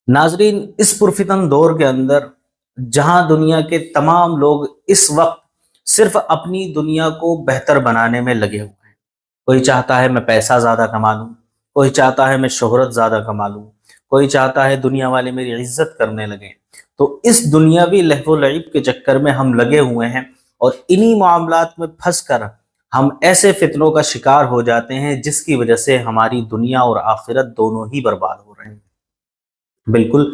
ناظرین، اس پرفتن دور کے اندر جہاں دنیا کے تمام لوگ اس وقت صرف اپنی دنیا کو بہتر بنانے میں لگے ہوئے ہیں۔ کوئی چاہتا ہے میں پیسہ زیادہ کما لوں، کوئی چاہتا ہے میں شہرت زیادہ کما لوں، کوئی چاہتا ہے دنیا والے میری عزت کرنے لگیں۔ تو اس دنیاوی لہو و لعب کے چکر میں ہم لگے ہوئے ہیں، اور انہی معاملات میں پھنس کر ہم ایسے فتنوں کا شکار ہو جاتے ہیں جس کی وجہ سے ہماری دنیا اور آخرت دونوں ہی برباد ہو رہے ہیں۔ بالکل،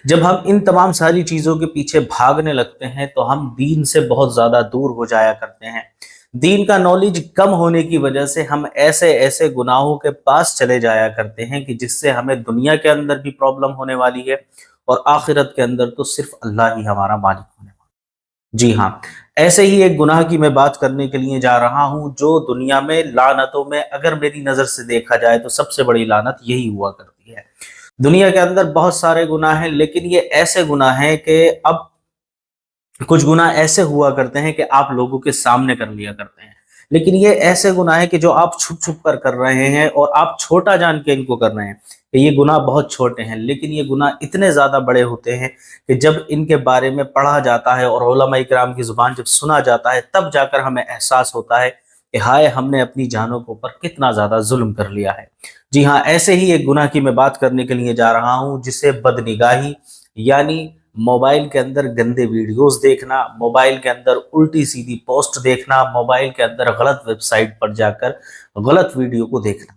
جب ہم ان تمام ساری چیزوں کے پیچھے بھاگنے لگتے ہیں تو ہم دین سے بہت زیادہ دور ہو جایا کرتے ہیں۔ دین کا نالج کم ہونے کی وجہ سے ہم ایسے ایسے گناہوں کے پاس چلے جایا کرتے ہیں کہ جس سے ہمیں دنیا کے اندر بھی پرابلم ہونے والی ہے، اور آخرت کے اندر تو صرف اللہ ہی ہمارا مالک ہونے والا ہے۔ جی ہاں، ایسے ہی ایک گناہ کی میں بات کرنے کے لیے جا رہا ہوں جو دنیا میں لعنتوں میں اگر میری نظر سے دیکھا جائے تو سب سے بڑی لعنت یہی ہوا کرتی ہے۔ دنیا کے اندر بہت سارے گناہ ہیں، لیکن یہ ایسے گناہ ہیں کہ اب کچھ گناہ ایسے ہوا کرتے ہیں کہ آپ لوگوں کے سامنے کر لیا کرتے ہیں، لیکن یہ ایسے گناہ ہیں کہ جو آپ چھپ چھپ کر رہے ہیں، اور آپ چھوٹا جان کے ان کو کر رہے ہیں کہ یہ گناہ بہت چھوٹے ہیں، لیکن یہ گناہ اتنے زیادہ بڑے ہوتے ہیں کہ جب ان کے بارے میں پڑھا جاتا ہے اور علماء کرام کی زبان جب سنا جاتا ہے تب جا کر ہمیں احساس ہوتا ہے کہ ہائے، ہم نے اپنی جانوں کے اوپر کتنا زیادہ ظلم کر لیا ہے۔ جی ہاں، ایسے ہی ایک گناہ کی میں بات کرنے کے لیے جا رہا ہوں جسے بدنگاہی، یعنی موبائل کے اندر گندے ویڈیوز دیکھنا، موبائل کے اندر الٹی سیدھی پوسٹ دیکھنا، موبائل کے اندر غلط ویب سائٹ پر جا کر غلط ویڈیو کو دیکھنا۔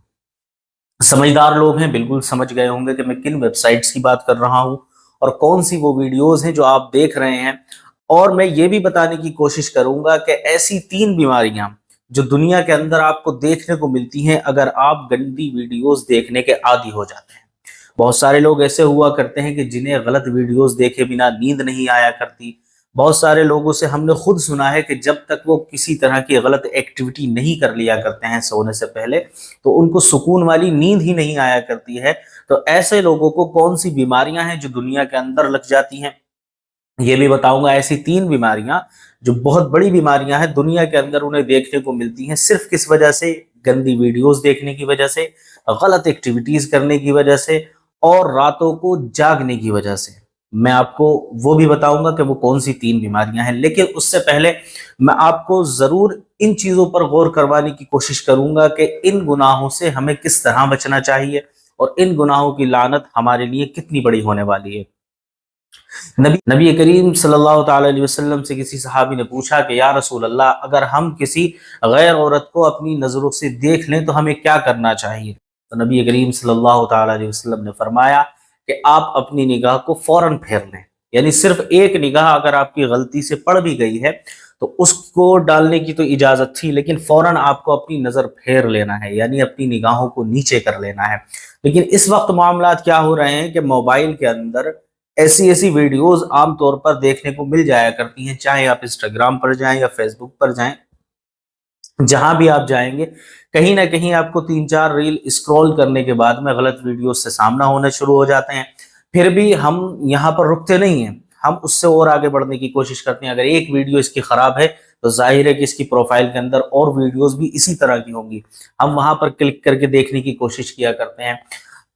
سمجھدار لوگ ہیں، بالکل سمجھ گئے ہوں گے کہ میں کن ویب سائٹس کی بات کر رہا ہوں اور کون سی وہ ویڈیوز ہیں جو آپ دیکھ رہے ہیں۔ اور میں یہ بھی بتانے کی کوشش کروں گا کہ ایسی 3 بیماریاں جو دنیا کے اندر آپ کو دیکھنے کو ملتی ہیں اگر آپ گندی ویڈیوز دیکھنے کے عادی ہو جاتے ہیں۔ بہت سارے لوگ ایسے ہوا کرتے ہیں کہ جنہیں غلط ویڈیوز دیکھے بنا نیند نہیں آیا کرتی۔ بہت سارے لوگوں سے ہم نے خود سنا ہے کہ جب تک وہ کسی طرح کی غلط ایکٹیویٹی نہیں کر لیا کرتے ہیں سونے سے پہلے تو ان کو سکون والی نیند ہی نہیں آیا کرتی ہے۔ تو ایسے لوگوں کو کون سی بیماریاں ہیں جو دنیا کے اندر لگ جاتی ہیں، یہ بھی بتاؤں گا۔ ایسی 3 بیماریاں جو بہت بڑی بیماریاں ہیں دنیا کے اندر انہیں دیکھنے کو ملتی ہیں، صرف کس وجہ سے؟ گندی ویڈیوز دیکھنے کی وجہ سے، غلط ایکٹیویٹیز کرنے کی وجہ سے، اور راتوں کو جاگنے کی وجہ سے۔ میں آپ کو وہ بھی بتاؤں گا کہ وہ کون سی 3 بیماریاں ہیں، لیکن اس سے پہلے میں آپ کو ضرور ان چیزوں پر غور کروانے کی کوشش کروں گا کہ ان گناہوں سے ہمیں کس طرح بچنا چاہیے، اور ان گناہوں کی لعنت ہمارے لیے کتنی بڑی ہونے والی ہے۔ نبی کریم صلی اللہ تعالی علیہ وسلم سے کسی صحابی نے پوچھا کہ یا رسول اللہ، اگر ہم کسی غیر عورت کو اپنی نظروں سے دیکھ لیں تو ہمیں کیا کرنا چاہیے؟ تو نبی کریم صلی اللہ تعالی علیہ وسلم نے فرمایا کہ آپ اپنی نگاہ کو فوراً پھیر لیں، یعنی صرف ایک نگاہ اگر آپ کی غلطی سے پڑ بھی گئی ہے تو اس کو ڈالنے کی تو اجازت تھی، لیکن فوراً آپ کو اپنی نظر پھیر لینا ہے، یعنی اپنی نگاہوں کو نیچے کر لینا ہے۔ لیکن اس وقت معاملات کیا ہو رہے ہیں کہ موبائل کے اندر ایسی ایسی ویڈیوز عام طور پر دیکھنے کو مل جایا کرتی ہیں، چاہے آپ انسٹاگرام پر جائیں یا فیس بک پر جائیں، جہاں بھی آپ جائیں گے کہیں نہ کہیں آپ کو 3-4 ریل اسکرول کرنے کے بعد میں غلط ویڈیوز سے سامنا ہونے شروع ہو جاتے ہیں۔ پھر بھی ہم یہاں پر رکتے نہیں ہیں، ہم اس سے اور آگے بڑھنے کی کوشش کرتے ہیں۔ اگر ایک ویڈیو اس کی خراب ہے تو ظاہر ہے کہ اس کی پروفائل کے اندر اور ویڈیوز بھی اسی طرح کی ہوں گی، ہم وہاں پر کلک کر کے دیکھنے کی کوشش کیا کرتے ہیں۔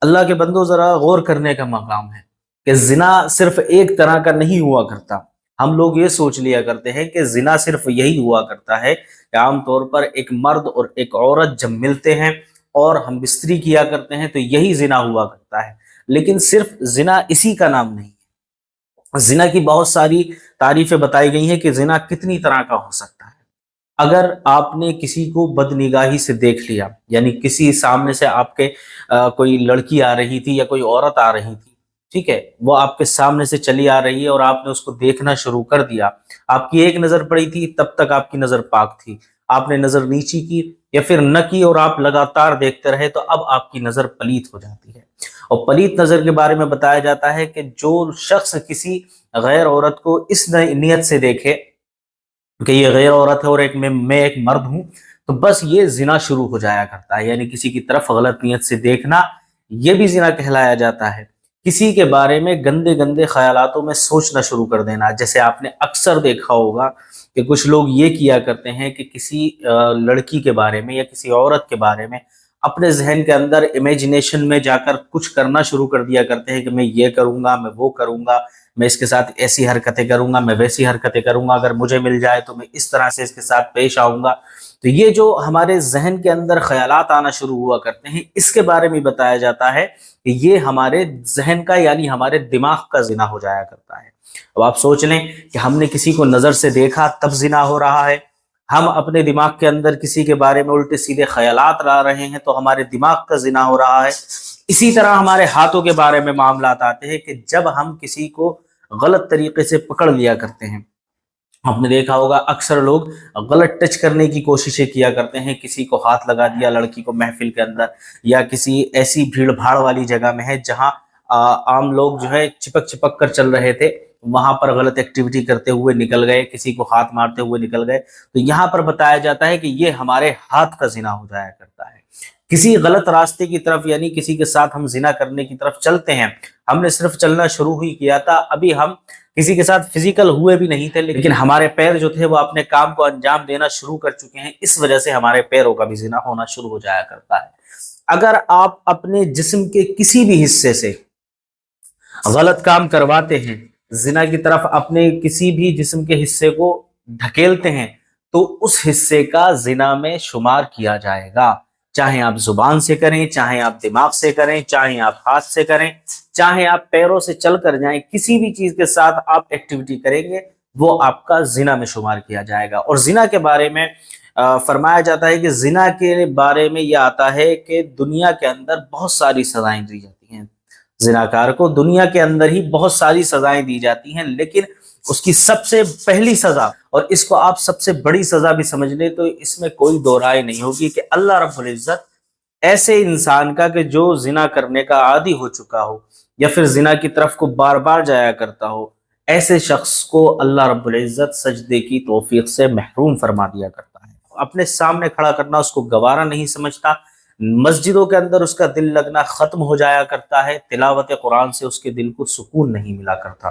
اللہ کے بندو، ذرا غور کرنے کا مقام ہے کہ زنا صرف ایک طرح کا نہیں ہوا کرتا۔ ہم لوگ یہ سوچ لیا کرتے ہیں کہ زنا صرف یہی ہوا کرتا ہے کہ عام طور پر ایک مرد اور ایک عورت جب ملتے ہیں اور ہم بستری کیا کرتے ہیں تو یہی زنا ہوا کرتا ہے، لیکن صرف زنا اسی کا نام نہیں ہے۔ زنا کی بہت ساری تعریفیں بتائی گئی ہیں کہ زنا کتنی طرح کا ہو سکتا ہے۔ اگر آپ نے کسی کو بدنگاہی سے دیکھ لیا، یعنی کسی سامنے سے آپ کے کوئی لڑکی آ رہی تھی یا کوئی عورت آ رہی تھی، ٹھیک ہے، وہ آپ کے سامنے سے چلی آ رہی ہے اور آپ نے اس کو دیکھنا شروع کر دیا، آپ کی ایک نظر پڑی تھی تب تک آپ کی نظر پاک تھی، آپ نے نظر نیچی کی یا پھر نہ کی اور آپ لگاتار دیکھتے رہے تو اب آپ کی نظر پلیت ہو جاتی ہے۔ اور پلیت نظر کے بارے میں بتایا جاتا ہے کہ جو شخص کسی غیر عورت کو اس نیت سے دیکھے کہ یہ غیر عورت ہے اور میں ایک مرد ہوں، تو بس یہ زنا شروع ہو جایا کرتا ہے، یعنی کسی کی طرف غلط نیت سے دیکھنا یہ بھی زنا کہلایا جاتا ہے۔ کسی کے بارے میں گندے گندے خیالاتوں میں سوچنا شروع کر دینا، جیسے آپ نے اکثر دیکھا ہوگا کہ کچھ لوگ یہ کیا کرتے ہیں کہ کسی لڑکی کے بارے میں یا کسی عورت کے بارے میں اپنے ذہن کے اندر امیجنیشن میں جا کر کچھ کرنا شروع کر دیا کرتے ہیں کہ میں یہ کروں گا، میں وہ کروں گا، میں اس کے ساتھ ایسی حرکتیں کروں گا، میں ویسی حرکتیں کروں گا، اگر مجھے مل جائے تو میں اس طرح سے اس کے ساتھ پیش آؤں گا۔ تو یہ جو ہمارے ذہن کے اندر خیالات آنا شروع ہوا کرتے ہیں، اس کے بارے میں بتایا جاتا ہے کہ یہ ہمارے ذہن کا یعنی ہمارے دماغ کا زنا ہو جایا کرتا ہے۔ اب آپ سوچ لیں کہ ہم نے کسی کو نظر سے دیکھا تب زنا ہو رہا ہے، ہم اپنے دماغ کے اندر کسی کے بارے میں الٹے سیدھے خیالات لا رہے ہیں تو ہمارے دماغ کا زنا ہو رہا ہے۔ اسی طرح ہمارے ہاتھوں کے بارے میں معاملات آتے ہیں کہ جب ہم کسی کو غلط طریقے سے پکڑ لیا کرتے ہیں، آپ نے دیکھا ہوگا اکثر لوگ غلط ٹچ کرنے کی کوششیں کیا کرتے ہیں، کسی کو ہاتھ لگا دیا لڑکی کو محفل کے اندر، یا کسی ایسی بھیڑ بھاڑ والی جگہ میں ہے جہاں عام لوگ جو ہے چپک چپک کر چل رہے تھے، وہاں پر غلط ایکٹیویٹی کرتے ہوئے نکل گئے، کسی کو ہاتھ مارتے ہوئے نکل گئے۔ تو یہاں پر بتایا جاتا ہے کہ یہ ہمارے ہاتھ کا زنا ہو جایا کرتا ہے۔ کسی غلط راستے کی طرف یعنی کسی کے ساتھ ہم زنا کرنے کی طرف چلتے ہیں، ہم نے صرف چلنا شروع ہی کیا تھا، ابھی ہم کسی کے ساتھ فزیکل ہوئے بھی نہیں تھے، لیکن ہمارے پیر جو تھے وہ اپنے کام کو انجام دینا شروع کر چکے ہیں، اس وجہ سے ہمارے پیروں کا بھی زنا ہونا شروع ہو جایا کرتا ہے۔ اگر آپ اپنے جسم کے کسی بھی حصے سے غلط کام کرواتے ہیں، زنا کی طرف اپنے کسی بھی جسم کے حصے کو دھکیلتے ہیں، تو اس حصے کا زنا میں شمار کیا جائے گا، چاہے آپ زبان سے کریں، چاہے آپ دماغ سے کریں، چاہے آپ ہاتھ سے کریں، چاہے آپ پیروں سے چل کر جائیں، کسی بھی چیز کے ساتھ آپ ایکٹیویٹی کریں گے وہ آپ کا زنا میں شمار کیا جائے گا۔ اور زنا کے بارے میں فرمایا جاتا ہے کہ زنا کے بارے میں یہ آتا ہے کہ دنیا کے اندر بہت ساری سزائیں دی جاتی ہیں، زناکار کو دنیا کے اندر ہی بہت ساری سزائیں دی جاتی ہیں، لیکن اس کی سب سے پہلی سزا، اور اس کو آپ سب سے بڑی سزا بھی سمجھ لیں تو اس میں کوئی دو رائے نہیں ہوگی، کہ اللہ رب العزت ایسے انسان کا کہ جو زنا کرنے کا عادی ہو چکا ہو یا پھر زنا کی طرف کو بار بار جایا کرتا ہو، ایسے شخص کو اللہ رب العزت سجدے کی توفیق سے محروم فرما دیا کرتا ہے، اپنے سامنے کھڑا کرنا اس کو گوارا نہیں سمجھتا، مسجدوں کے اندر اس کا دل لگنا ختم ہو جایا کرتا ہے، تلاوت قرآن سے اس کے دل کو سکون نہیں ملا کرتا۔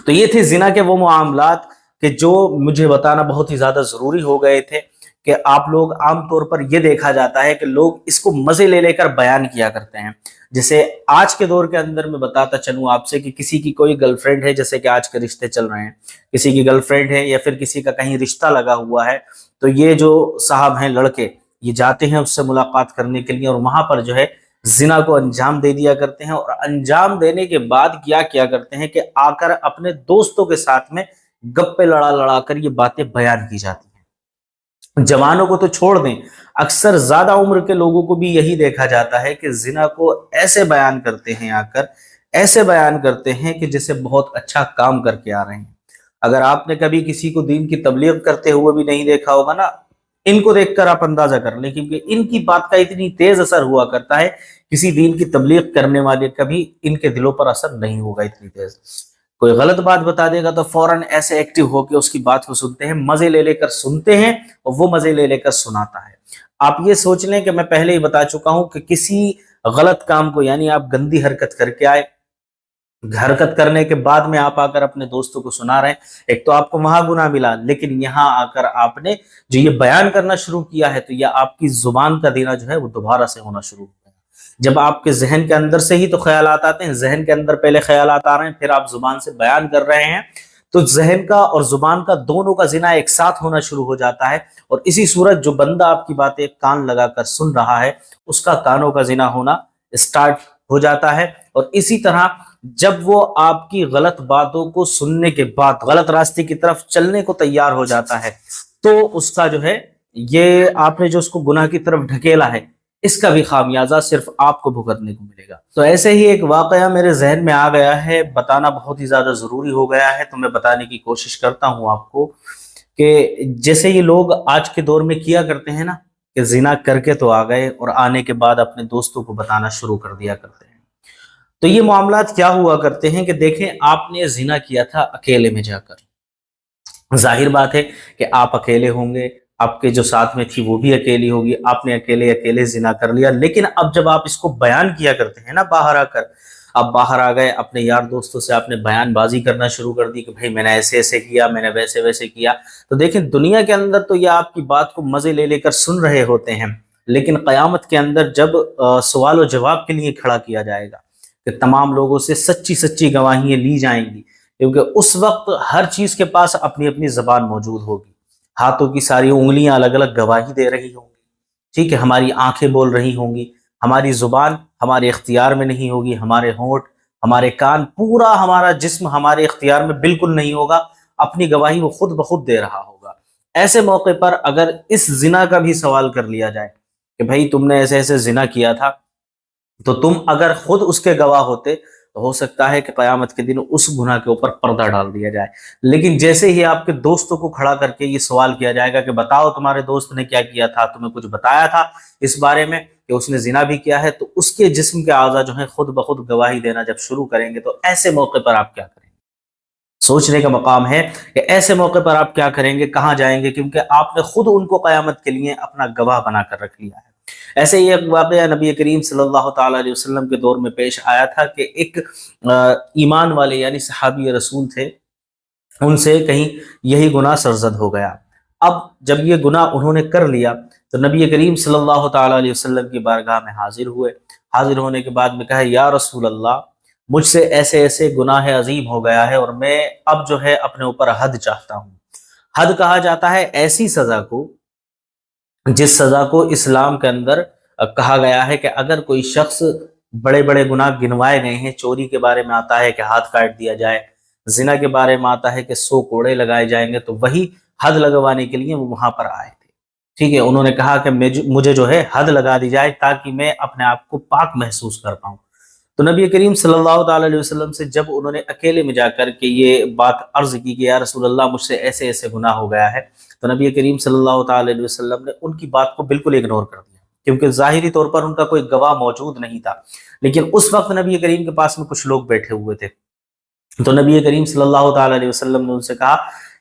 تو یہ تھے زنا کے وہ معاملات کہ جو مجھے بتانا بہت ہی زیادہ ضروری ہو گئے تھے، کہ آپ لوگ عام طور پر یہ دیکھا جاتا ہے کہ لوگ اس کو مزے لے لے کر بیان کیا کرتے ہیں۔ جیسے آج کے دور کے اندر میں بتاتا چلوں آپ سے کہ کسی کی کوئی گرل فرینڈ ہے، جیسے کہ آج کے رشتے چل رہے ہیں، کسی کی گرل فرینڈ ہے یا پھر کسی کا کہیں رشتہ لگا ہوا ہے، تو یہ جو صاحب ہیں لڑکے، یہ جاتے ہیں اس سے ملاقات کرنے کے لیے، اور وہاں پر جو ہے زنا کو انجام دے دیا کرتے ہیں، اور انجام دینے کے بعد کیا کرتے ہیں کہ آ کر اپنے دوستوں کے ساتھ میں گپے لڑا لڑا کر یہ باتیں بیان کی جاتی ہیں۔ جوانوں کو تو چھوڑ دیں، اکثر زیادہ عمر کے لوگوں کو بھی یہی دیکھا جاتا ہے کہ زنا کو ایسے بیان کرتے ہیں، آ کر ایسے بیان کرتے ہیں کہ جیسے بہت اچھا کام کر کے آ رہے ہیں۔ اگر آپ نے کبھی کسی کو دین کی تبلیغ کرتے ہوئے بھی نہیں دیکھا ہوگا نا، ان کو دیکھ کر آپ اندازہ کر لیں، کیونکہ ان کی بات کا اتنی تیز اثر ہوا کرتا ہے، کسی دین کی تبلیغ کرنے والے کا بھی ان کے دلوں پر اثر نہیں ہوگا اتنی تیز۔ کوئی غلط بات بتا دے گا تو فوراً ایسے ایکٹیو ہو کے اس کی بات کو سنتے ہیں، مزے لے لے کر سنتے ہیں، اور وہ مزے لے لے کر سناتا ہے۔ آپ یہ سوچ لیں کہ میں پہلے ہی بتا چکا ہوں کہ کسی غلط کام کو یعنی آپ گندی حرکت کر کے آئے، حرکت کرنے کے بعد میں آپ آ کر اپنے دوستوں کو سنا رہے ہیں، ایک تو آپ کو وہاں گناہ ملا، لیکن یہاں آ کر آپ نے جو یہ بیان کرنا شروع کیا ہے تو یہ آپ کی زبان کا دینا جو ہے وہ دوبارہ سے ہونا شروع ہو گیا۔ جب آپ کے ذہن کے اندر سے ہی تو خیالات آتے ہیں، ذہن کے اندر پہلے خیالات آ رہے ہیں، پھر آپ زبان سے بیان کر رہے ہیں، تو ذہن کا اور زبان کا دونوں کا زنا ایک ساتھ ہونا شروع ہو جاتا ہے، اور اسی صورت جو بندہ آپ کی باتیں کان لگا کر سن رہا ہے اس کا کانوں کا زنا ہونا اسٹارٹ ہو جاتا ہے۔ اور اسی طرح جب وہ آپ کی غلط باتوں کو سننے کے بعد غلط راستے کی طرف چلنے کو تیار ہو جاتا ہے، تو اس کا جو ہے یہ آپ نے جو اس کو گناہ کی طرف ڈھکیلا ہے، اس کا بھی خامیازہ صرف آپ کو بھگتنے کو ملے گا۔ تو ایسے ہی ایک واقعہ میرے ذہن میں آ گیا ہے، بتانا بہت ہی زیادہ ضروری ہو گیا ہے، تو میں بتانے کی کوشش کرتا ہوں آپ کو، کہ جیسے یہ لوگ آج کے دور میں کیا کرتے ہیں نا، کہ زنا کر کے تو آ گئے اور آنے کے بعد اپنے دوستوں کو بتانا شروع کر دیا کرتے ہیں۔ تو یہ معاملات کیا ہوا کرتے ہیں کہ دیکھیں، آپ نے زنا کیا تھا اکیلے میں جا کر، ظاہر بات ہے کہ آپ اکیلے ہوں گے، آپ کے جو ساتھ میں تھی وہ بھی اکیلی ہوگی، آپ نے اکیلے زنا کر لیا، لیکن اب جب آپ اس کو بیان کیا کرتے ہیں نا باہر آ کر، آپ باہر آ گئے، اپنے یار دوستوں سے آپ نے بیان بازی کرنا شروع کر دی کہ بھائی میں نے ایسے ایسے کیا، میں نے ویسے ویسے کیا، تو دیکھیں دنیا کے اندر تو یہ آپ کی بات کو مزے لے لے کر سن رہے ہوتے ہیں، لیکن قیامت کے اندر جب سوال و جواب کے لیے کھڑا کیا جائے گا کہ تمام لوگوں سے سچی سچی گواہیاں لی جائیں گی، کیونکہ اس وقت ہر چیز کے پاس اپنی اپنی زبان موجود ہوگی، ہاتھوں کی ساری انگلیاں الگ الگ گواہی دے رہی ہوں گی، ٹھیک ہے، ہماری آنکھیں بول رہی ہوں گی، ہماری زبان ہمارے اختیار میں نہیں ہوگی، ہمارے ہونٹ، ہمارے کان، پورا ہمارا جسم ہمارے اختیار میں بالکل نہیں ہوگا، اپنی گواہی وہ خود بخود دے رہا ہوگا۔ ایسے موقع پر اگر اس زنا کا بھی سوال کر لیا جائے کہ بھائی تم نے ایسے ایسے زنا کیا تھا، تو تم اگر خود اس کے گواہ ہوتے تو ہو سکتا ہے کہ قیامت کے دن اس گناہ کے اوپر پردہ ڈال دیا جائے۔ لیکن جیسے ہی آپ کے دوستوں کو کھڑا کر کے یہ سوال کیا جائے گا کہ بتاؤ تمہارے دوست نے کیا کیا تھا، تمہیں کچھ بتایا تھا اس بارے میں کہ اس نے زنا بھی کیا ہے، تو اس کے جسم کے اعضاء جو ہیں خود بخود گواہی دینا جب شروع کریں گے، تو ایسے موقع پر آپ کیا کریں گے؟ سوچنے کا مقام ہے کہ ایسے موقع پر آپ کیا کریں گے، کہاں جائیں گے، کیونکہ آپ نے خود ان کو قیامت کے لیے اپنا گواہ بنا کر رکھ لیا ہے۔ ایسے ہی ایک واقعہ نبی کریم صلی اللہ تعالی علیہ وسلم کے دور میں پیش آیا تھا کہ ایک ایمان والے یعنی صحابی رسول تھے، ان سے کہیں یہی گناہ سرزد ہو گیا۔ اب جب یہ گناہ انہوں نے کر لیا تو نبی کریم صلی اللہ تعالی علیہ وسلم کی بارگاہ میں حاضر ہوئے، حاضر ہونے کے بعد میں کہا یا رسول اللہ، مجھ سے ایسے ایسے گناہ عظیم ہو گیا ہے اور میں اب جو ہے اپنے اوپر حد چاہتا ہوں۔ حد کہا جاتا ہے ایسی سزا کو جس سزا کو اسلام کے اندر کہا گیا ہے کہ اگر کوئی شخص، بڑے بڑے گناہ گنوائے گئے ہیں، چوری کے بارے میں آتا ہے کہ ہاتھ کاٹ دیا جائے، زنا کے بارے میں آتا ہے کہ 100 کوڑے لگائے جائیں گے، تو وہی حد لگوانے کے لیے وہ وہاں پر آئے تھے، ٹھیک ہے، انہوں نے کہا کہ مجھے جو ہے حد لگا دی جائے تاکہ میں اپنے آپ کو پاک محسوس کر پاؤں۔ تو نبی کریم صلی اللہ تعالی علیہ وسلم سے جب انہوں نے اکیلے میں جا کر کے یہ بات عرض کی کہ یا رسول اللہ مجھ سے ایسے ایسے گناہ ہو گیا ہے، تو نبی کریم صلی اللہ تعالی علیہ وسلم نے ان کی بات کو بالکل اگنور کر دیا، کیونکہ ظاہری طور پر ان کا کوئی گواہ موجود نہیں تھا، لیکن اس وقت نبی کریم کے پاس میں کچھ لوگ بیٹھے ہوئے تھے۔ تو نبی کریم صلی اللہ تعالی علیہ وسلم نے ان سے کہا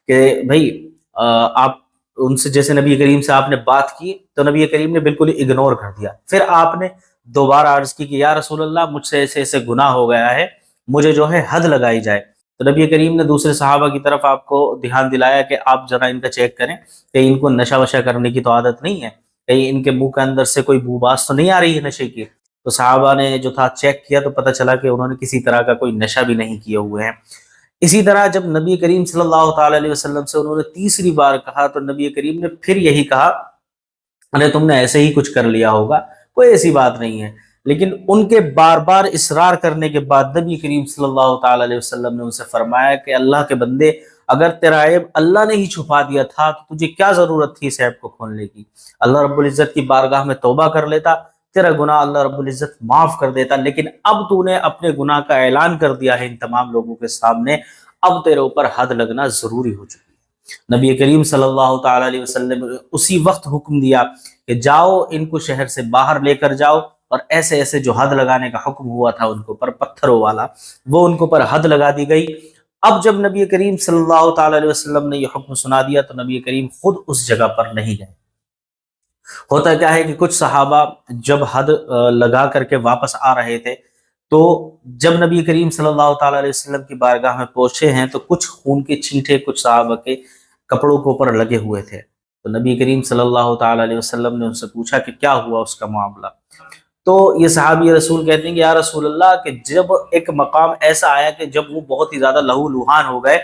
کہ بھائی آپ ان سے، جیسے نبی کریم سے آپ نے بات کی تو نبی کریم نے بالکل اگنور کر دیا۔ پھر آپ نے دوبارہ عرض کی کہ یا رسول اللہ مجھ سے ایسے ایسے گناہ ہو گیا ہے، مجھے جو ہے حد لگائی جائے۔ تو نبی کریم نے دوسرے صحابہ کی طرف آپ کو دھیان دلایا کہ آپ ذرا ان کا چیک کریں کہ ان کو نشہ وشہ کرنے کی تو عادت نہیں ہے، کہیں ان کے منہ کے اندر سے کوئی بوباس تو نہیں آ رہی ہے نشے کی۔ تو صحابہ نے جو تھا چیک کیا تو پتہ چلا کہ انہوں نے کسی طرح کا کوئی نشہ بھی نہیں کیے ہوئے ہیں۔ اسی طرح جب نبی کریم صلی اللہ تعالی علیہ وسلم سے انہوں نے تیسری بار کہا تو نبی کریم نے پھر یہی کہا، ارے تم نے ایسے ہی کچھ کر لیا ہوگا، کوئی ایسی بات نہیں ہے۔ لیکن ان کے بار بار اصرار کرنے کے بعد نبی کریم صلی اللہ تعالی علیہ وسلم نے ان سے فرمایا کہ اللہ کے بندے، اگر تیرا عیب اللہ نے ہی چھپا دیا تھا تو تجھے کیا ضرورت تھی اس عیب کو کھولنے کی؟ اللہ رب العزت کی بارگاہ میں توبہ کر لیتا، تیرا گناہ اللہ رب العزت معاف کر دیتا، لیکن اب تو نے اپنے گناہ کا اعلان کر دیا ہے ان تمام لوگوں کے سامنے، اب تیرے اوپر حد لگنا ضروری ہو چکی ہے۔ نبی کریم صلی اللہ تعالی علیہ وسلم نے اسی وقت حکم دیا کہ جاؤ ان کو شہر سے باہر لے کر جاؤ، اور ایسے ایسے جو حد لگانے کا حکم ہوا تھا ان کے اوپر پتھروں والا، وہ ان کے اوپر حد لگا دی گئی۔ اب جب نبی کریم صلی اللہ تعالی علیہ وسلم نے یہ حکم سنا دیا تو نبی کریم خود اس جگہ پر نہیں گئے۔ ہوتا کیا ہے کہ کچھ صحابہ جب حد لگا کر کے واپس آ رہے تھے تو جب نبی کریم صلی اللہ تعالی علیہ وسلم کی بارگاہ میں پہنچے ہیں تو کچھ خون کے چھینٹے کچھ صحابہ کے کپڑوں کے اوپر لگے ہوئے تھے۔ تو نبی کریم صلی اللہ تعالی علیہ وسلم نے ان سے پوچھا کہ کیا ہوا اس کا معاملہ؟ تو یہ صحابی رسول کہتے ہیں کہ یا رسول اللہ، کہ جب ایک مقام ایسا آیا کہ جب وہ بہت ہی زیادہ لہو لہان ہو گئے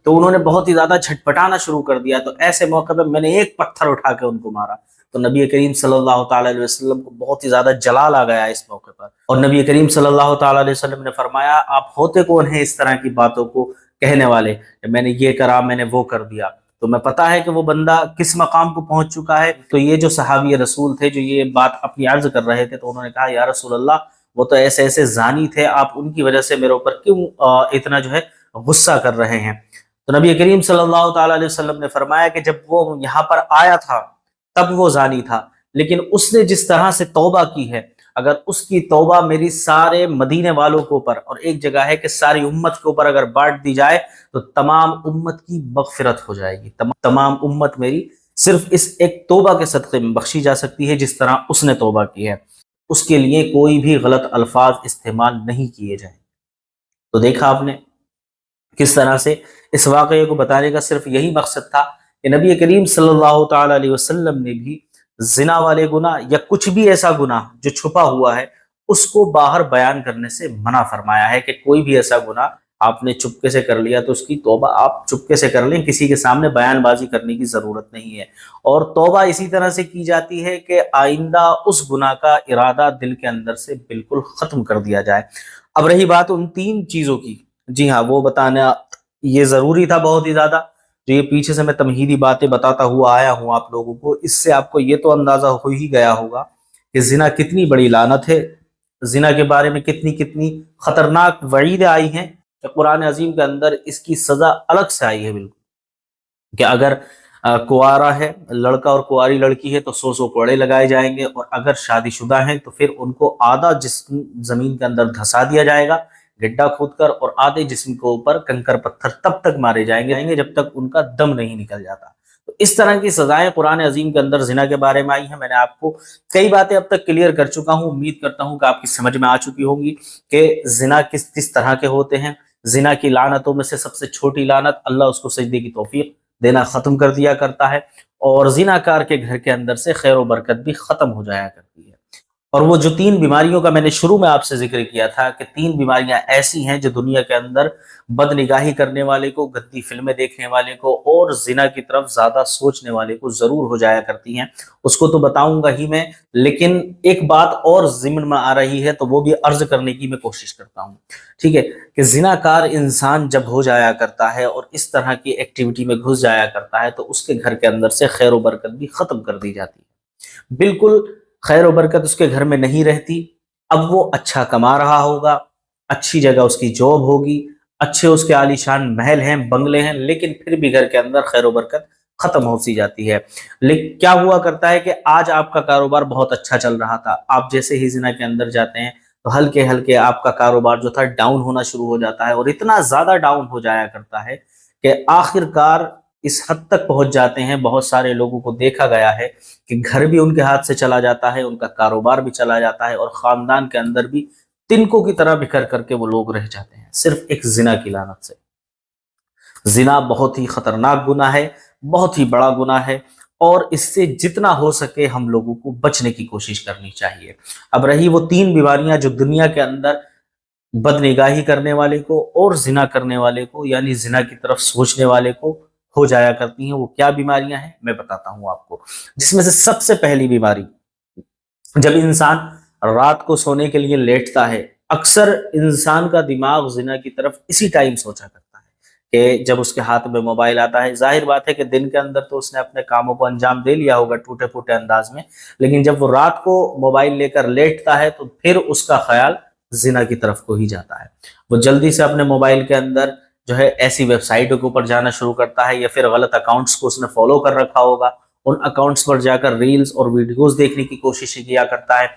تو انہوں نے بہت ہی زیادہ چھٹپٹانا شروع کر دیا، تو ایسے موقع پہ میں نے ایک پتھر اٹھا کے ان کو مارا، تو نبی کریم صلی اللہ تعالی علیہ وسلم کو بہت ہی زیادہ جلال آ گیا اس موقع پر، اور نبی کریم صلی اللہ تعالی علیہ وسلم نے فرمایا آپ ہوتے کون ہیں اس طرح کی باتوں کو کہنے والے کہ میں نے یہ کرا، میں نے وہ کر دیا؟ تو میں پتا ہے کہ وہ بندہ کس مقام کو پہنچ چکا ہے۔ تو یہ جو صحابی رسول تھے جو یہ بات اپنی عرض کر رہے تھے تو انہوں نے کہا یا رسول اللہ وہ تو ایسے ایسے زانی تھے، آپ ان کی وجہ سے میرے اوپر کیوں اتنا جو ہے غصہ کر رہے ہیں؟ تو نبی کریم صلی اللہ تعالی علیہ وسلم نے فرمایا کہ جب وہ یہاں پر آیا تھا تب وہ زانی تھا، لیکن اس نے جس طرح سے توبہ کی ہے، اگر اس کی توبہ میری سارے مدینے والوں کے اوپر، اور ایک جگہ ہے کہ ساری امت کے اوپر اگر بانٹ دی جائے تو تمام امت کی مغفرت ہو جائے گی، تمام امت میری صرف اس ایک توبہ کے صدقے میں بخشی جا سکتی ہے جس طرح اس نے توبہ کی ہے، اس کے لیے کوئی بھی غلط الفاظ استعمال نہیں کیے جائیں۔ تو دیکھا آپ نے کس طرح سے اس واقعے کو بتانے کا صرف یہی مقصد تھا کہ نبی کریم صلی اللہ تعالی علیہ وسلم نے بھی زنا والے گناہ یا کچھ بھی ایسا گناہ جو چھپا ہوا ہے اس کو باہر بیان کرنے سے منع فرمایا ہے کہ کوئی بھی ایسا گناہ آپ نے چپکے سے کر لیا تو اس کی توبہ آپ چپکے سے کر لیں، کسی کے سامنے بیان بازی کرنے کی ضرورت نہیں ہے۔ اور توبہ اسی طرح سے کی جاتی ہے کہ آئندہ اس گناہ کا ارادہ دل کے اندر سے بالکل ختم کر دیا جائے۔ اب رہی بات ان تین چیزوں کی، جی ہاں وہ بتانا یہ ضروری تھا بہت ہی زیادہ، جو یہ پیچھے سے میں تمہیدی باتیں بتاتا ہوا آیا ہوں آپ لوگوں کو، اس سے آپ کو یہ تو اندازہ ہو ہی گیا ہوگا کہ زنا کتنی بڑی لعنت ہے، زنا کے بارے میں کتنی کتنی خطرناک وعیدیں آئی ہیں کہ قرآن عظیم کے اندر اس کی سزا الگ سے آئی ہے بالکل، کہ اگر کنوارا ہے لڑکا اور کنواری لڑکی ہے تو 100 کوڑے لگائے جائیں گے، اور اگر شادی شدہ ہیں تو پھر ان کو آدھا جسم زمین کے اندر دھسا دیا جائے گا گڈھا کھود کر، اور آدھے جسم کے اوپر کنکر پتھر تب تک مارے جائیں گے جب تک ان کا دم نہیں نکل جاتا۔ تو اس طرح کی سزائیں قرآن عظیم کے اندر زنا کے بارے میں آئی ہیں۔ میں نے آپ کو کئی باتیں اب تک کلیئر کر چکا ہوں، امید کرتا ہوں کہ آپ کی سمجھ میں آ چکی ہوگی کہ زنا کس طرح کے ہوتے ہیں۔ زنا کی لعنتوں میں سے سب سے چھوٹی لعنت، اللہ اس کو سجدے کی توفیق دینا ختم کر دیا کرتا ہے، اور زنا کار کے گھر کے اندر سے خیر و برکت بھی ختم ہو جایا کرتی ہے۔ اور وہ جو 3 بیماریوں کا میں نے شروع میں آپ سے ذکر کیا تھا کہ 3 بیماریاں ایسی ہیں جو دنیا کے اندر بد نگاہی کرنے والے کو، گندی فلمیں دیکھنے والے کو اور زنا کی طرف زیادہ سوچنے والے کو ضرور ہو جایا کرتی ہیں، اس کو تو بتاؤں گا ہی میں، لیکن ایک بات اور ضمن میں آ رہی ہے تو وہ بھی عرض کرنے کی میں کوشش کرتا ہوں، ٹھیک ہے؟ کہ زنا کار انسان جب ہو جایا کرتا ہے اور اس طرح کی ایکٹیویٹی میں گھس جایا کرتا ہے تو اس کے گھر کے اندر سے خیر و برکت بھی ختم کر دی جاتی ہے، بالکل خیر و برکت اس کے گھر میں نہیں رہتی۔ اب وہ اچھا کما رہا ہوگا، اچھی جگہ اس کی جاب ہوگی، اچھے اس کے عالیشان محل ہیں، بنگلے ہیں، لیکن پھر بھی گھر کے اندر خیر و برکت ختم ہو سی جاتی ہے۔ لیکن کیا ہوا کرتا ہے کہ آج آپ کا کاروبار بہت اچھا چل رہا تھا، آپ جیسے ہی زنا کے اندر جاتے ہیں تو ہلکے ہلکے آپ کا کاروبار جو تھا ڈاؤن ہونا شروع ہو جاتا ہے، اور اتنا زیادہ ڈاؤن ہو جایا کرتا ہے کہ آخر کار اس حد تک پہنچ جاتے ہیں، بہت سارے لوگوں کو دیکھا گیا ہے کہ گھر بھی ان کے ہاتھ سے چلا جاتا ہے، ان کا کاروبار بھی چلا جاتا ہے، اور خاندان کے اندر بھی تنکوں کی طرح بکھر کر کے وہ لوگ رہ جاتے ہیں صرف ایک زنا کی لعنت سے۔ زنا بہت ہی خطرناک گناہ ہے، بہت ہی بڑا گناہ ہے، اور اس سے جتنا ہو سکے ہم لوگوں کو بچنے کی کوشش کرنی چاہیے۔ اب رہی وہ 3 بیماریاں جو دنیا کے اندر بد نگاہی کرنے والے کو اور زنا کرنے والے کو، یعنی زنا کی طرف سوچنے والے کو ہو جایا کرتی ہیں، وہ کیا بیماریاں ہیں میں بتاتا ہوں آپ کو۔ جس میں سے سب سے پہلی بیماری، جب انسان رات کو سونے کے لیے لیٹتا ہے، اکثر انسان کا دماغ زنا کی طرف اسی ٹائم سوچا کرتا ہے کہ جب اس کے ہاتھ میں موبائل آتا ہے۔ ظاہر بات ہے کہ دن کے اندر تو اس نے اپنے کاموں کو انجام دے لیا ہوگا ٹوٹے پھوٹے انداز میں، لیکن جب وہ رات کو موبائل لے کر لیٹتا ہے تو پھر اس کا خیال زنا کی طرف کو ہی جاتا ہے۔ وہ جلدی سے اپنے موبائل کے اندر جو ہے ایسی ویب سائٹوں کے اوپر جانا شروع کرتا ہے، یا پھر غلط اکاؤنٹس کو اس نے فالو کر رکھا ہوگا، ان اکاؤنٹس پر جا کر ریلز اور ویڈیوز دیکھنے کی کوشش کیا کرتا ہے۔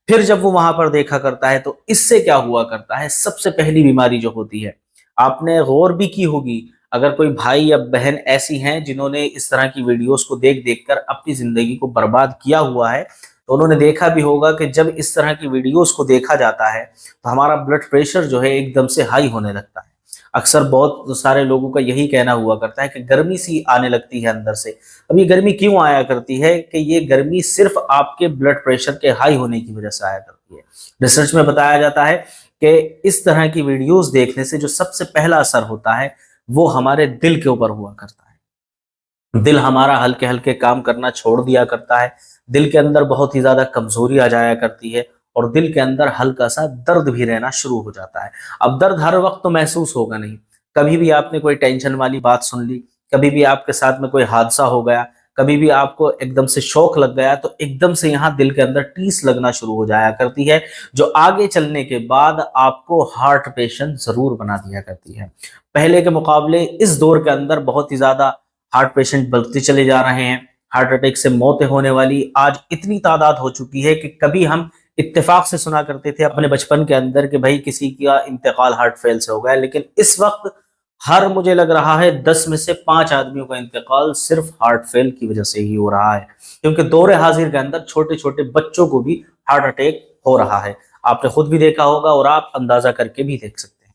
پھر جب وہ وہاں پر دیکھا کرتا ہے تو اس سے کیا ہوا کرتا ہے، سب سے پہلی بیماری جو ہوتی ہے، آپ نے غور بھی کی ہوگی، اگر کوئی بھائی یا بہن ایسی ہیں جنہوں نے اس طرح کی ویڈیوز کو دیکھ دیکھ کر اپنی زندگی کو برباد کیا ہوا ہے، تو انہوں نے دیکھا بھی ہوگا کہ جب اس طرح کی ویڈیوز کو دیکھا جاتا ہے تو ہمارا بلڈ پریشر جو ہے ایک دم سے ہائی ہونے لگتا ہے۔ اکثر بہت سارے لوگوں کا یہی کہنا ہوا کرتا ہے کہ گرمی سی آنے لگتی ہے اندر سے۔ اب یہ گرمی کیوں آیا کرتی ہے؟ کہ یہ گرمی صرف آپ کے بلڈ پریشر کے ہائی ہونے کی وجہ سے آیا کرتی ہے۔ ریسرچ میں بتایا جاتا ہے کہ اس طرح کی ویڈیوز دیکھنے سے جو سب سے پہلا اثر ہوتا ہے وہ ہمارے دل کے اوپر ہوا کرتا ہے۔ دل ہمارا ہلکے ہلکے کام کرنا چھوڑ دیا کرتا ہے، دل کے اندر بہت ہی زیادہ کمزوری آ جایا کرتی ہے، اور دل کے اندر ہلکا سا درد بھی رہنا شروع ہو جاتا ہے۔ اب درد ہر وقت تو محسوس ہوگا نہیں، کبھی بھی آپ نے کوئی ٹینشن والی بات سن لی، کبھی بھی آپ کے ساتھ میں کوئی حادثہ ہو گیا، کبھی بھی آپ کو ایک دم سے شوق لگ گیا، تو ایک دم سے یہاں دل کے اندر ٹیس لگنا شروع ہو جایا کرتی ہے، جو آگے چلنے کے بعد آپ کو ہارٹ پیشنٹ ضرور بنا دیا کرتی ہے۔ پہلے کے مقابلے اس دور کے اندر بہت ہی زیادہ ہارٹ پیشنٹ بڑھتے چلے جا رہے ہیں، ہارٹ اٹیک سے موتیں ہونے والی آج اتنی تعداد ہو چکی ہے کہ کبھی ہم اتفاق سے سنا کرتے تھے اپنے بچپن کے اندر کہ بھائی کسی کا انتقال ہارٹ فیل سے ہو گیا، لیکن اس وقت مجھے لگ رہا ہے 10 میں سے 5 آدمیوں کا انتقال صرف ہارٹ فیل کی وجہ سے ہی ہو رہا ہے، کیونکہ دور حاضر کے اندر چھوٹے چھوٹے بچوں کو بھی ہارٹ اٹیک ہو رہا ہے۔ آپ نے خود بھی دیکھا ہوگا اور آپ اندازہ کر کے بھی دیکھ سکتے ہیں۔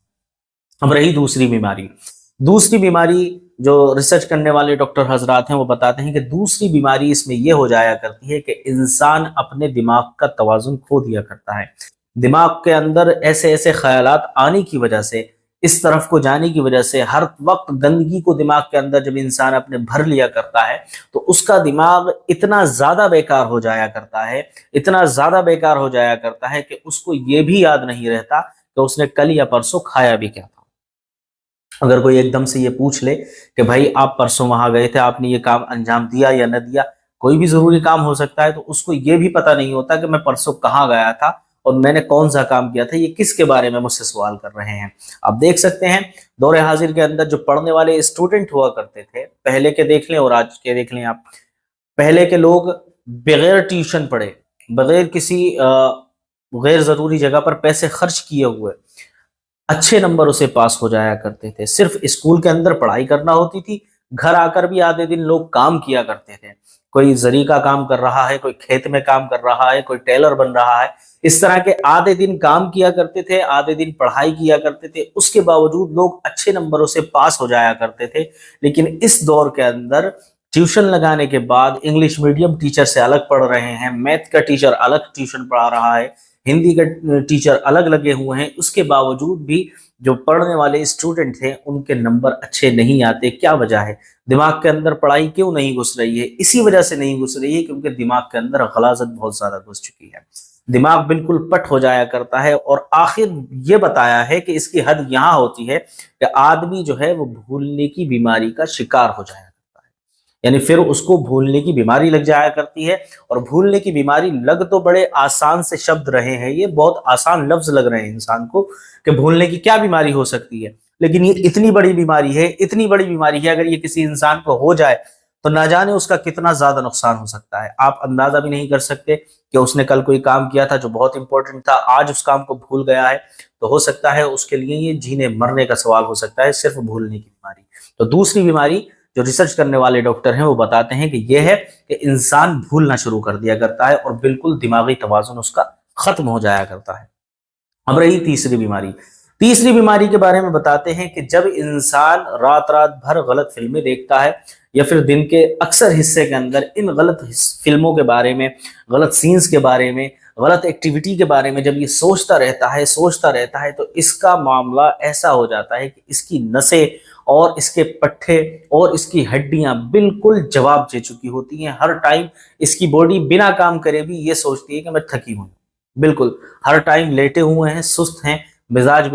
اب رہی دوسری بیماری، دوسری بیماری جو ریسرچ کرنے والے ڈاکٹر حضرات ہیں وہ بتاتے ہیں کہ دوسری بیماری اس میں یہ ہو جایا کرتی ہے کہ انسان اپنے دماغ کا توازن کھو دیا کرتا ہے. دماغ کے اندر ایسے ایسے خیالات آنے کی وجہ سے، اس طرف کو جانے کی وجہ سے، ہر وقت گندگی کو دماغ کے اندر جب انسان اپنے بھر لیا کرتا ہے تو اس کا دماغ اتنا زیادہ بیکار ہو جایا کرتا ہے، اتنا زیادہ بیکار ہو جایا کرتا ہے کہ اس کو یہ بھی یاد نہیں رہتا کہ اس نے کل یا پرسوں کھایا بھی کیا تھا. اگر کوئی ایک دم سے یہ پوچھ لے کہ بھائی آپ پرسوں وہاں گئے تھے، آپ نے یہ کام انجام دیا یا نہ دیا، کوئی بھی ضروری کام ہو سکتا ہے، تو اس کو یہ بھی پتہ نہیں ہوتا کہ میں پرسوں کہاں گیا تھا اور میں نے کون سا کام کیا تھا، یہ کس کے بارے میں مجھ سے سوال کر رہے ہیں. آپ دیکھ سکتے ہیں دور حاضر کے اندر جو پڑھنے والے اسٹوڈنٹ ہوا کرتے تھے، پہلے کے دیکھ لیں اور آج کے دیکھ لیں آپ. پہلے کے لوگ بغیر ٹیوشن پڑھے، بغیر کسی غیر ضروری جگہ پر پیسے خرچ کیے ہوئے اچھے نمبروں سے پاس ہو جایا کرتے تھے. صرف اسکول کے اندر پڑھائی کرنا ہوتی تھی، گھر آ کر بھی آدھے دن لوگ کام کیا کرتے تھے. کوئی زری کا کام کر رہا ہے، کوئی کھیت میں کام کر رہا ہے، کوئی ٹیلر بن رہا ہے. اس طرح کے آدھے دن کام کیا کرتے تھے، آدھے دن پڑھائی کیا کرتے تھے. اس کے باوجود لوگ اچھے نمبروں سے پاس ہو جایا کرتے تھے. لیکن اس دور کے اندر ٹیوشن لگانے کے بعد انگلش میڈیم ٹیچر سے الگ پڑھ رہے ہیں، میتھ کا ٹیچر الگ ٹیوشن پڑھا رہا ہے، ہندی کا ٹیچر الگ لگے ہوئے ہیں. اس کے باوجود بھی جو پڑھنے والے اسٹوڈنٹ تھے ان کے نمبر اچھے نہیں آتے. کیا وجہ ہے؟ دماغ کے اندر پڑھائی کیوں نہیں گھس رہی ہے؟ اسی وجہ سے نہیں گھس رہی ہے کیونکہ دماغ کے اندر غلاظت بہت زیادہ گھس چکی ہے. دماغ بالکل پٹ ہو جایا کرتا ہے. اور آخر یہ بتایا ہے کہ اس کی حد یہاں ہوتی ہے کہ آدمی جو ہے وہ بھولنے کی بیماری کا شکار ہو جایا کرتا ہے. یعنی پھر اس کو بھولنے کی بیماری لگ جایا کرتی ہے. اور بھولنے کی بیماری لگ تو بڑے آسان سے شبد رہے ہیں، یہ بہت آسان لفظ لگ رہے ہیں انسان کو کہ بھولنے کی کیا بیماری ہو سکتی ہے، لیکن یہ اتنی بڑی بیماری ہے، اتنی بڑی بیماری ہے. اگر یہ کسی انسان کو ہو جائے تو نہ جانے اس کا کتنا زیادہ نقصان ہو سکتا ہے. آپ اندازہ بھی نہیں کر سکتے کہ اس نے کل کوئی کام کیا تھا جو بہت امپورٹنٹ تھا، آج اس کام کو بھول گیا ہے تو ہو سکتا ہے اس کے لیے یہ جینے مرنے کا سوال ہو سکتا ہے، صرف بھولنے کی بیماری. تو دوسری بیماری جو ریسرچ کرنے والے ڈاکٹر ہیں وہ بتاتے ہیں کہ یہ ہے کہ انسان بھولنا شروع کر دیا کرتا ہے اور بالکل دماغی توازن اس کا ختم ہو جایا کرتا ہے. اب رہی تیسری بیماری. تیسری بیماری کے بارے میں بتاتے ہیں کہ جب انسان رات رات بھر غلط فلمیں دیکھتا ہے یا پھر دن کے اکثر حصے کے اندر ان غلط فلموں کے بارے میں، غلط سینز کے بارے میں، غلط ایکٹیویٹی کے بارے میں جب یہ سوچتا رہتا ہے تو اس کا معاملہ ایسا ہو جاتا ہے کہ اس کی نسیں اور اس کے پٹھے اور اس کی ہڈیاں بالکل جواب دے چکی ہوتی ہیں. ہر ٹائم اس کی باڈی بنا کام کرے بھی یہ سوچتی ہے کہ میں تھکی ہوں. بالکل ہر ٹائم لیٹے ہوئے ہیں، سست ہیں، مزاج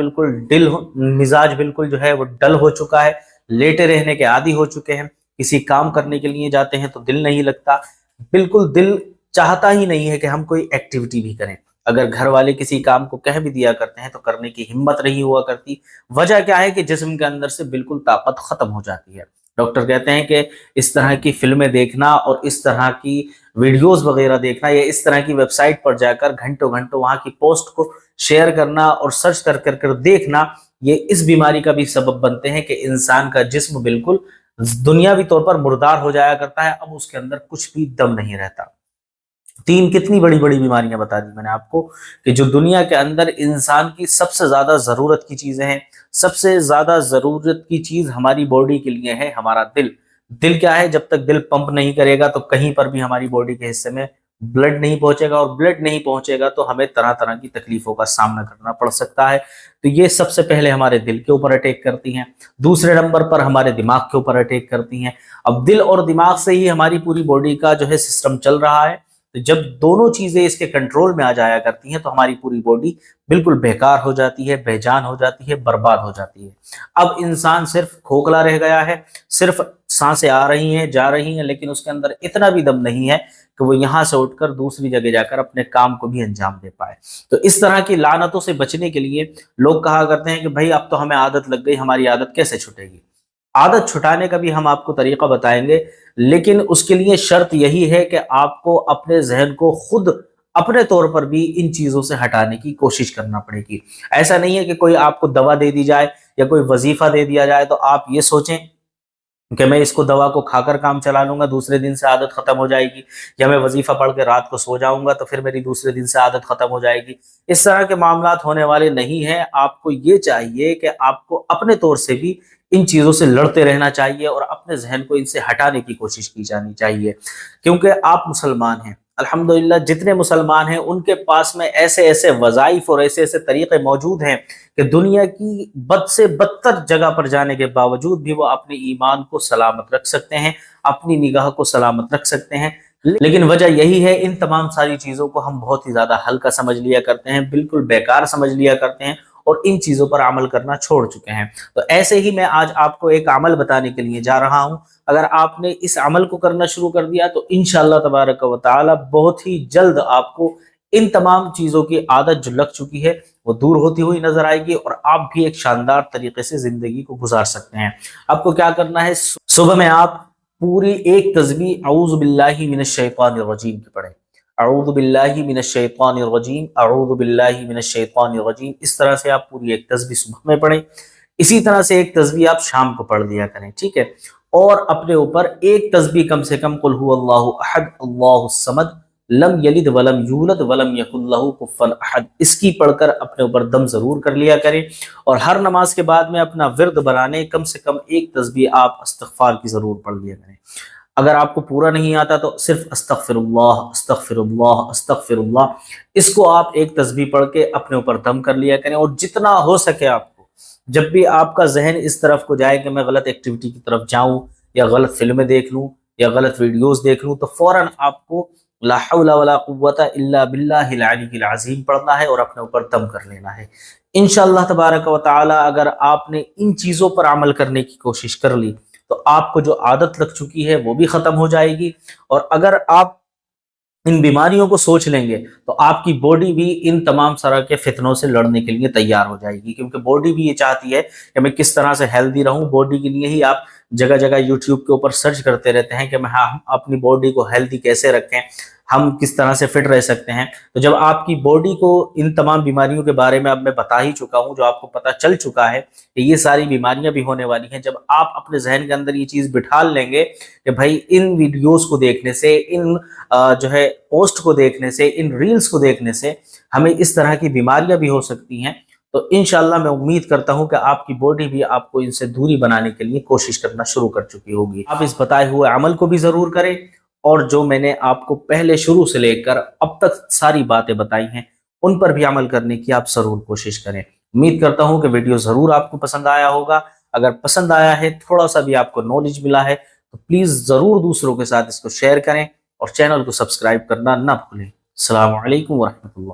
بالکل جو ہے وہ ڈل ہو چکا ہے، لیٹے رہنے کے عادی ہو چکے ہیں. کسی کام کرنے کے لیے جاتے ہیں تو دل نہیں لگتا، بالکل دل چاہتا ہی نہیں ہے کہ ہم کوئی ایکٹیویٹی بھی کریں. اگر گھر والے کسی کام کو کہہ بھی دیا کرتے ہیں تو کرنے کی ہمت نہیں ہوا کرتی. وجہ کیا ہے کہ جسم کے اندر سے بالکل طاقت ختم ہو جاتی ہے. ڈاکٹر کہتے ہیں کہ اس طرح کی فلمیں دیکھنا اور اس طرح کی ویڈیوز وغیرہ دیکھنا یا اس طرح کی ویب سائٹ پر جا کر گھنٹوں گھنٹوں وہاں کی پوسٹ کو شیئر کرنا اور سرچ کر دیکھنا، یہ اس بیماری کا بھی سبب بنتے ہیں کہ انسان کا جسم بالکل دنیاوی طور پر مردار ہو جایا کرتا ہے. اب اس کے اندر کچھ بھی دم نہیں رہتا. تین کتنی بڑی بڑی بیماریاں بتا دی میں نے آپ کو کہ جو دنیا کے اندر انسان کی سب سے زیادہ ضرورت کی چیزیں ہیں. سب سے زیادہ ضرورت کی چیز ہماری باڈی کے لیے ہے ہمارا دل. دل کیا ہے؟ جب تک دل پمپ نہیں کرے گا تو کہیں پر بھی ہماری باڈی کے حصے میں بلڈ نہیں پہنچے گا، اور بلڈ نہیں پہنچے گا تو ہمیں طرح طرح کی تکلیفوں کا سامنا کرنا پڑ سکتا ہے. تو یہ سب سے پہلے ہمارے دل کے اوپر اٹیک کرتی ہیں. دوسرے نمبر پر ہمارے دماغ کے اوپر اٹیک کرتی ہیں. اب دل اور دماغ سے ہی ہماری پوری باڈی کا جو ہے سسٹم چل رہا ہے. تو جب دونوں چیزیں اس کے کنٹرول میں آ جایا کرتی ہیں تو ہماری پوری باڈی بالکل بیکار ہو جاتی ہے، بے جان ہو جاتی ہے، برباد ہو جاتی ہے. اب انسان صرف کھوکھلا رہ گیا ہے، صرف سانسیں آ رہی ہیں جا رہی ہیں، لیکن اس کے اندر اتنا بھی دم نہیں ہے کہ وہ یہاں سے اٹھ کر دوسری جگہ جا کر اپنے کام کو بھی انجام دے پائے. تو اس طرح کی لعنتوں سے بچنے کے لیے لوگ کہا کرتے ہیں کہ بھائی اب تو ہمیں عادت لگ گئی، ہماری عادت کیسے چھٹے گی؟ عادت چھٹانے کا بھی ہم آپ کو طریقہ بتائیں گے، لیکن اس کے لیے شرط یہی ہے کہ آپ کو اپنے ذہن کو خود اپنے طور پر بھی ان چیزوں سے ہٹانے کی کوشش کرنا پڑے گی. ایسا نہیں ہے کہ کوئی آپ کو دوا دے دی جائے یا کوئی وظیفہ دے دیا جائے تو آپ یہ سوچیں کہ میں اس کو دوا کو کھا کر کام چلا لوں گا دوسرے دن سے عادت ختم ہو جائے گی، یا میں وظیفہ پڑھ کے رات کو سو جاؤں گا تو پھر میری دوسرے دن سے عادت ختم ہو جائے گی۔ اس طرح کے معاملات ہونے والے نہیں ہیں۔ آپ کو یہ چاہیے کہ آپ کو اپنے طور سے بھی ان چیزوں سے لڑتے رہنا چاہیے اور اپنے ذہن کو ان سے ہٹانے کی کوشش کی جانی چاہیے، کیونکہ آپ مسلمان ہیں۔ الحمدللہ جتنے مسلمان ہیں ان کے پاس میں ایسے ایسے وظائف اور ایسے ایسے طریقے موجود ہیں کہ دنیا کی بد سے بدتر جگہ پر جانے کے باوجود بھی وہ اپنے ایمان کو سلامت رکھ سکتے ہیں، اپنی نگاہ کو سلامت رکھ سکتے ہیں۔ لیکن وجہ یہی ہے ان تمام ساری چیزوں کو ہم بہت ہی زیادہ ہلکا سمجھ لیا کرتے ہیں، بالکل بیکار سمجھ لیا کرتے ہیں اور ان چیزوں پر عمل کرنا چھوڑ چکے ہیں۔ تو ایسے ہی میں آج آپ کو ایک عمل بتانے کے لیے جا رہا ہوں۔ اگر آپ نے اس عمل کو کرنا شروع کر دیا تو انشاءاللہ تبارک و تعالی بہت ہی جلد آپ کو ان تمام چیزوں کی عادت جو لگ چکی ہے وہ دور ہوتی ہوئی نظر آئے گی اور آپ بھی ایک شاندار طریقے سے زندگی کو گزار سکتے ہیں۔ آپ کو کیا کرنا ہے، صبح میں آپ پوری ایک تسبیح اعوذ باللہ من الشیطان الرجیم کی پڑھیں۔ اعوذ باللہ من الشیطان الرجیم، اعوذ باللہ من الشیطان الرجیم، اس طرح سے آپ پوری ایک تسبیح صبح میں پڑھیں۔ اسی طرح سے ایک تسبیح آپ شام کو پڑھ لیا کریں، ٹھیک ہے؟ اور اپنے اوپر ایک تسبیح کم سے کم قل هو اللہ احد اللہ الصمد لم یلد ولم یولد ولم یکن لہ کفوا احد، اس کی پڑھ کر اپنے اوپر دم ضرور کر لیا کریں۔ اور ہر نماز کے بعد میں اپنا ورد بنانے کم سے کم ایک تسبیح آپ استغفار کی ضرور پڑھ لیا کریں۔ اگر آپ کو پورا نہیں آتا تو صرف استغفر اللہ استغفر اللہ استغفر اللہ، اس کو آپ ایک تسبیح پڑھ کے اپنے اوپر دم کر لیا کریں۔ اور جتنا ہو سکے آپ کو جب بھی آپ کا ذہن اس طرف کو جائے کہ میں غلط ایکٹیویٹی کی طرف جاؤں یا غلط فلمیں دیکھ لوں یا غلط ویڈیوز دیکھ لوں، تو فوراً آپ کو لا حول ولا قوت الا باللہ العلی العظیم پڑھنا ہے اور اپنے اوپر دم کر لینا ہے۔ انشاءاللہ تبارک و تعالی اگر آپ نے ان چیزوں پر عمل کرنے کی کوشش کر لی تو آپ کو جو عادت لگ چکی ہے وہ بھی ختم ہو جائے گی، اور اگر آپ ان بیماریوں کو سوچ لیں گے تو آپ کی باڈی بھی ان تمام طرح کے فتنوں سے لڑنے کے لیے تیار ہو جائے گی، کیونکہ باڈی بھی یہ چاہتی ہے کہ میں کس طرح سے ہیلدی رہوں۔ باڈی کے لیے ہی آپ جگہ جگہ یوٹیوب کے اوپر سرچ کرتے رہتے ہیں کہ ہم اپنی باڈی کو ہیلدی کیسے رکھیں، ہم کس طرح سے فٹ رہ سکتے ہیں۔ تو جب آپ کی باڈی کو ان تمام بیماریوں کے بارے میں اب میں بتا ہی چکا ہوں، جو آپ کو پتہ چل چکا ہے کہ یہ ساری بیماریاں بھی ہونے والی ہیں، جب آپ اپنے ذہن کے اندر یہ چیز بٹھا لیں گے کہ بھائی ان ویڈیوز کو دیکھنے سے، ان جو ہے پوسٹ کو دیکھنے سے، ان ریلز کو دیکھنے سے ہمیں اس طرح کی بیماریاں بھی ہو سکتی ہیں، تو انشاءاللہ میں امید کرتا ہوں کہ آپ کی باڈی بھی آپ کو ان سے دوری بنانے کے لیے کوشش کرنا شروع کر چکی ہوگی۔ آپ اس بتائے ہوئے عمل کو بھی ضرور کریں، اور جو میں نے آپ کو پہلے شروع سے لے کر اب تک ساری باتیں بتائی ہیں ان پر بھی عمل کرنے کی آپ ضرور کوشش کریں۔ امید کرتا ہوں کہ ویڈیو ضرور آپ کو پسند آیا ہوگا۔ اگر پسند آیا ہے، تھوڑا سا بھی آپ کو نالج ملا ہے تو پلیز ضرور دوسروں کے ساتھ اس کو شیئر کریں اور چینل کو سبسکرائب کرنا نہ بھولیں۔ السلام علیکم ورحمۃ اللہ۔